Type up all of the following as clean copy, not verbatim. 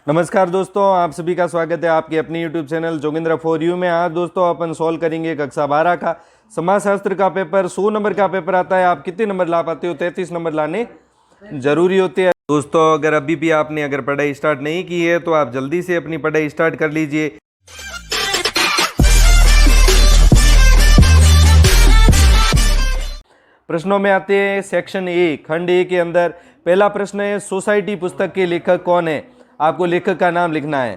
नमस्कार दोस्तों, आप सभी का स्वागत है आपके अपनी YouTube channel Joginder for you में। आज दोस्तों अपन सॉल्व करेंगे कक्षा 12 का समाजशास्त्र का पेपर। 100 नंबर का पेपर आता है। आप कितने नंबर ला पाते हो? 33 नंबर लाने जरूरी होते हैं दोस्तों। अगर अभी भी आपने पढ़ाई स्टार्ट नहीं की है तो आप जल्दी से अपनी पढ़ाई स्टार्ट कर लीजिए। प्रश्नों में आते हैं सेक्शन ए, खंड ए के अंदर पहला प्रश्न है, सोसाइटी पुस्तक के लेखक कौन है? आपको लेखक का नाम लिखना है।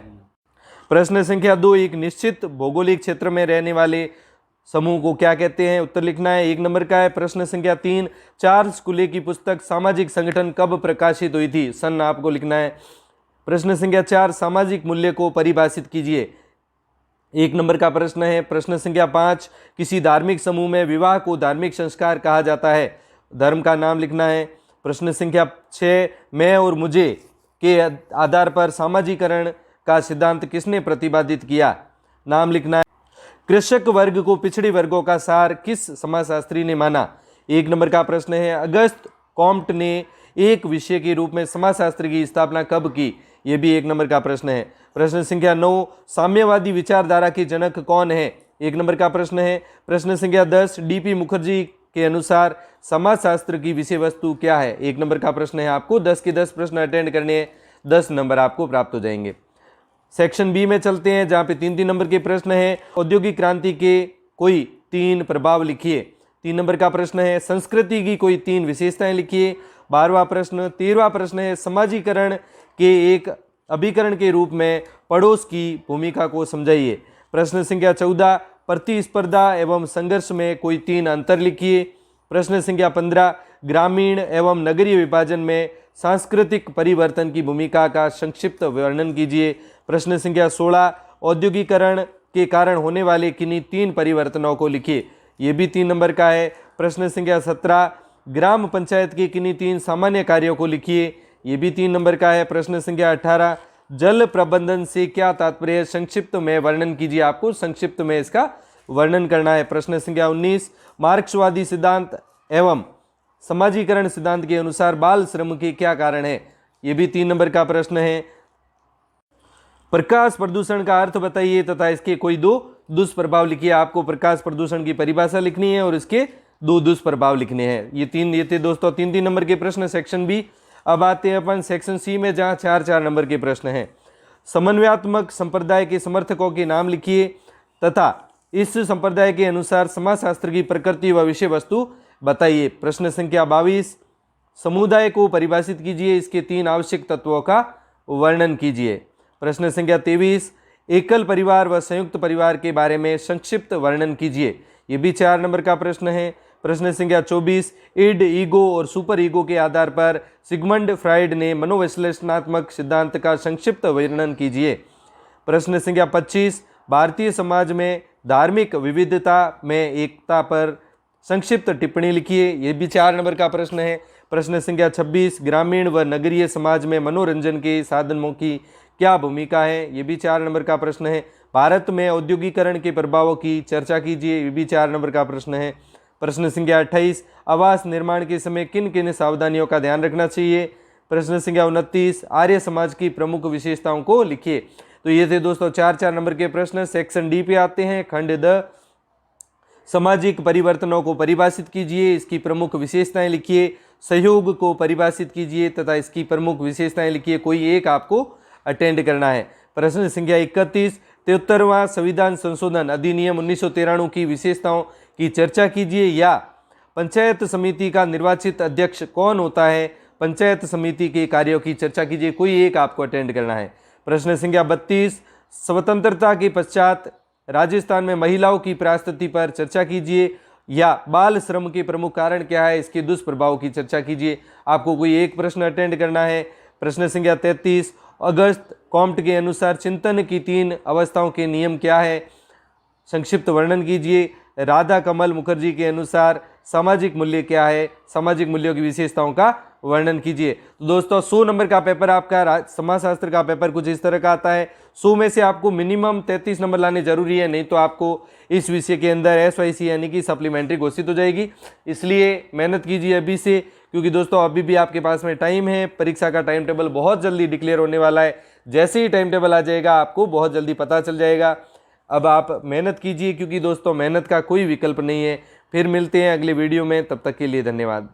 प्रश्न संख्या 2, एक निश्चित भौगोलिक क्षेत्र में रहने वाले समूह को क्या कहते हैं? उत्तर लिखना है। 1 नंबर का है। प्रश्न संख्या 3, चार्ल्स कुले की पुस्तक सामाजिक संगठन कब प्रकाशित हुई थी? सन आपको लिखना है। प्रश्न संख्या 4, सामाजिक मूल्य को परिभाषित कीजिए। 1 नंबर का प्रश्न है। प्रश्न संख्या 5, किसी धार्मिक समूह में विवाह को धार्मिक संस्कार कहा जाता है। धर्म का नाम लिखना है। प्रश्न संख्या 6, मैं और मुझे के आधार पर सामाजिकरण का सिद्धांत किसने प्रतिपादित किया? नाम लिखना है। कृषक वर्ग को पिछड़े वर्गों का सार किस समाजशास्त्री ने माना? 1 नंबर का प्रश्न है। अगस्त कॉम्ट ने एक विषय के रूप में समाजशास्त्र की स्थापना कब की? यह भी 1 नंबर का प्रश्न है। प्रश्न संख्या 9, साम्यवादी विचारधारा के जनक कौन है? 1 नंबर का प्रश्न है। प्रश्न संख्या 10, डीपी मुखर्जी के अनुसार समाजशास्त्र की विषय वस्तु क्या है? 1 नंबर का प्रश्न है। आपको 10 के 10 प्रश्न अटेंड करने हैं, 10 नंबर आपको प्राप्त हो जाएंगे। सेक्शन बी में चलते हैं, जहां पे 3-3 नंबर के प्रश्न है। औद्योगिक क्रांति के कोई 3 प्रभाव लिखिए। 3 नंबर का प्रश्न है। संस्कृति की कोई 3 विशेषताएं लिखिए। 12वां प्रश्न। 13वां प्रश्न है, समाजीकरण के एक अभिकरण के रूप में पड़ोस की भूमिका को समझाइए। प्रश्न संख्या 14, प्रतिस्पर्धा एवं संघर्ष में कोई 3 अंतर लिखिए। प्रश्न संख्या 15, ग्रामीण एवं नगरीय विभाजन में सांस्कृतिक परिवर्तन की भूमिका का संक्षिप्त वर्णन कीजिए। प्रश्न संख्या 16, औद्योगिकरण के कारण होने वाले किन्हीं 3 परिवर्तनों को लिखिए। ये भी 3 नंबर का है। प्रश्न संख्या 17, ग्राम पंचायत के किन्हीं 3 सामान्य कार्यों को लिखिए। ये भी 3 नंबर का है। प्रश्न संख्या 18, जल प्रबंधन से क्या तात्पर्य? संक्षिप्त में वर्णन कीजिए। आपको संक्षिप्त में इसका वर्णन करना है। प्रश्न संख्या 19, मार्क्सवादी सिद्धांत एवं समाजीकरण सिद्धांत के अनुसार बाल श्रम के क्या कारण है? यह भी 3 नंबर का प्रश्न है। प्रकाश प्रदूषण का अर्थ बताइए तथा इसके कोई 2 दुष्प्रभाव लिखिए। आपको प्रकाश प्रदूषण की परिभाषा लिखनी है और इसके 2 दुष्प्रभाव लिखने हैं। ये थे दोस्तों 3-3 नंबर के प्रश्न सेक्शन बी। अब आते हैं अपन सेक्शन सी में, जहां 4-4 नंबर के प्रश्न हैं। समन्वयात्मक संप्रदाय के समर्थकों के नाम लिखिए तथा इस संप्रदाय के अनुसार समाजशास्त्र की प्रकृति व विषय वस्तु बताइए। प्रश्न संख्या 22, समुदाय को परिभाषित कीजिए। इसके 3 आवश्यक तत्वों का वर्णन कीजिए। प्रश्न संख्या 23, एकल परिवार व संयुक्त परिवार के बारे में संक्षिप्त वर्णन कीजिए। ये भी 4 नंबर का प्रश्न है। प्रश्न संख्या 24, इड, ईगो और सुपर ईगो के आधार पर सिगमंड फ्राइड ने मनोविश्लेषणात्मक सिद्धांत का संक्षिप्त वर्णन कीजिए। प्रश्न संख्या 25, भारतीय समाज में धार्मिक विविधता में एकता पर संक्षिप्त टिप्पणी लिखिए। यह भी 4 नंबर का प्रश्न है। प्रश्न संख्या 26, ग्रामीण व नगरीय समाज में मनोरंजन के साधनों की क्या भूमिका है? यह भी 4 नंबर का प्रश्न है। भारत में औद्योगिकरण के प्रभावों की चर्चा कीजिए। यह भी 4 नंबर का प्रश्न है। प्रश्न संख्या 28, आवास निर्माण के समय किन किन सावधानियों का ध्यान रखना चाहिए? प्रश्न संख्या 29, आर्य समाज की प्रमुख विशेषताओं को लिखिए। तो ये थे दोस्तों 4-4 नंबर के प्रश्न। सेक्शन डी पे आते हैं। खंड द, सामाजिक परिवर्तनों को परिभाषित कीजिए, इसकी प्रमुख विशेषताएं लिखिए। सहयोग को परिभाषित कीजिए तथा इसकी प्रमुख विशेषताएं लिखिए। कोई एक आपको अटेंड करना है। प्रश्न संख्या 31, 73वां संविधान संशोधन अधिनियम 1993 की विशेषताओं की चर्चा कीजिए। या पंचायत समिति का निर्वाचित अध्यक्ष कौन होता है? पंचायत समिति के कार्यों की चर्चा कीजिए। कोई एक आपको अटेंड करना है। प्रश्न संख्या 32, स्वतंत्रता के पश्चात राजस्थान में महिलाओं की परिस्थिति पर चर्चा कीजिए। या बाल श्रम के प्रमुख कारण क्या है? इसके दुष्प्रभाव की चर्चा कीजिए। आपको कोई एक प्रश्न अटेंड करना है। प्रश्न संख्या 33, अगस्त कॉम्ट के अनुसार चिंतन की 3 अवस्थाओं के नियम क्या है? संक्षिप्त वर्णन कीजिए। राधा कमल मुखर्जी के अनुसार सामाजिक मूल्य क्या है? सामाजिक मूल्यों की विशेषताओं का वर्णन कीजिए। तो दोस्तों 100 नंबर का पेपर आपका समाजशास्त्र का पेपर कुछ इस तरह का आता है। 100 में से आपको मिनिमम 33 नंबर लाने जरूरी है, नहीं तो आपको इस विषय के अंदर SYC यानी कि सप्लीमेंट्री घोषित हो जाएगी। इसलिए मेहनत कीजिए अभी से, क्योंकि दोस्तों अभी भी आपके पास में टाइम है। परीक्षा का टाइम टेबल बहुत जल्दी डिक्लेयर होने वाला है। जैसे ही टाइम टेबल आ जाएगा आपको बहुत जल्दी पता चल जाएगा। अब आप मेहनत कीजिए, क्योंकि दोस्तों मेहनत का कोई विकल्प नहीं है। फिर मिलते हैं अगले वीडियो में, तब तक के लिए धन्यवाद।